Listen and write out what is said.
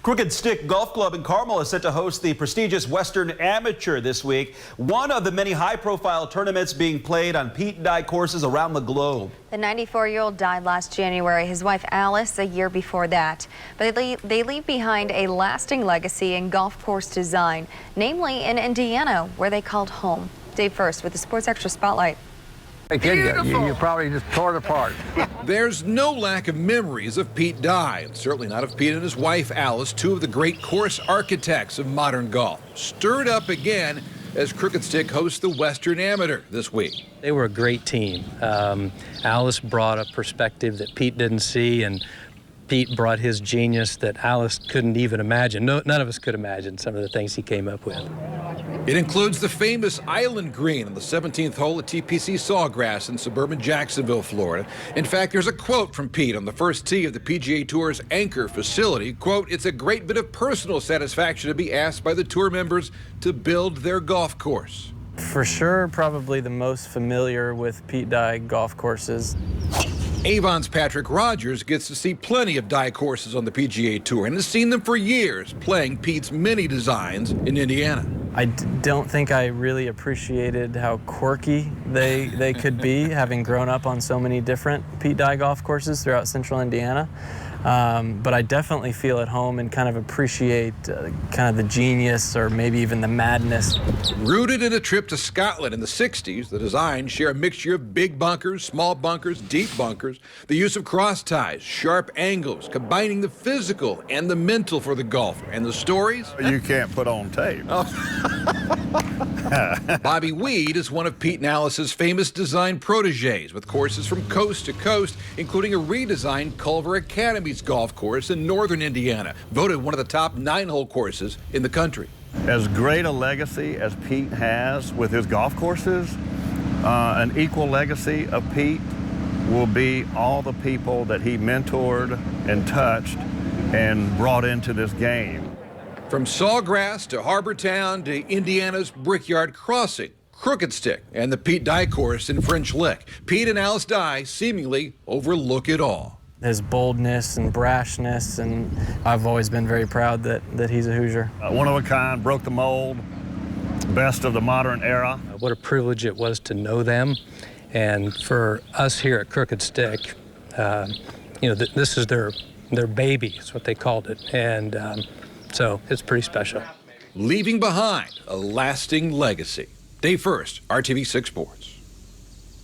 Crooked Stick Golf Club in Carmel is set to host the prestigious Western Amateur this week, one of the many high-profile tournaments being played on Pete Dye courses around the globe. The 94-year-old died last January, his wife Alice a year before that. But they leave behind a lasting legacy in golf course design, namely in Indiana, where they called home. Dave First with the Sports Extra Spotlight. You probably just tore it apart. There's no lack of memories of Pete Dye, and certainly not of Pete and his wife Alice, two of the great course architects of modern golf. Stirred up again as Crooked Stick hosts the Western Amateur this week. They were a great team. Alice brought a perspective that Pete didn't see, and Pete brought his genius that Alice couldn't even imagine. None of us could imagine some of the things he came up with. It includes the famous Island Green on the 17th hole at TPC Sawgrass in suburban Jacksonville, Florida. In fact, there's a quote from Pete on the first tee of the PGA Tour's Anchor facility. Quote, "It's a great bit of personal satisfaction to be asked by the tour members to build their golf course." For sure, probably the most familiar with Pete Dye golf courses. Avon's Patrick Rogers gets to see plenty of Dye courses on the PGA Tour and has seen them for years, playing Pete's many designs in Indiana. I don't think I really appreciated how quirky they could be, having grown up on so many different Pete Dye golf courses throughout central Indiana. But I definitely feel at home and kind of appreciate kind of the genius or maybe even the madness. Rooted in a trip to Scotland in the 60s, the designs share a mixture of big bunkers, small bunkers, deep bunkers, the use of cross ties, sharp angles, combining the physical and the mental for the golfer. And the stories? You can't put on tape. Bobby Weed is one of Pete and Alice's famous design proteges, with courses from coast to coast, including a redesigned Culver Academy's golf course in northern Indiana, voted one of the top 9-hole courses in the country. As great a legacy as Pete has with his golf courses, an equal legacy of Pete will be all the people that he mentored and touched and brought into this game. From Sawgrass to Harbortown to Indiana's Brickyard Crossing, Crooked Stick, and the Pete Dye course in French Lick, Pete and Alice Dye seemingly overlook it all. His boldness and brashness, and I've always been very proud that he's a Hoosier. One of a kind, broke the mold, best of the modern era. What a privilege it was to know them, and for us here at Crooked Stick, this is their baby, is what they called it, and so it's pretty special. Leaving behind a lasting legacy. Dave First, RTV 6 Sports.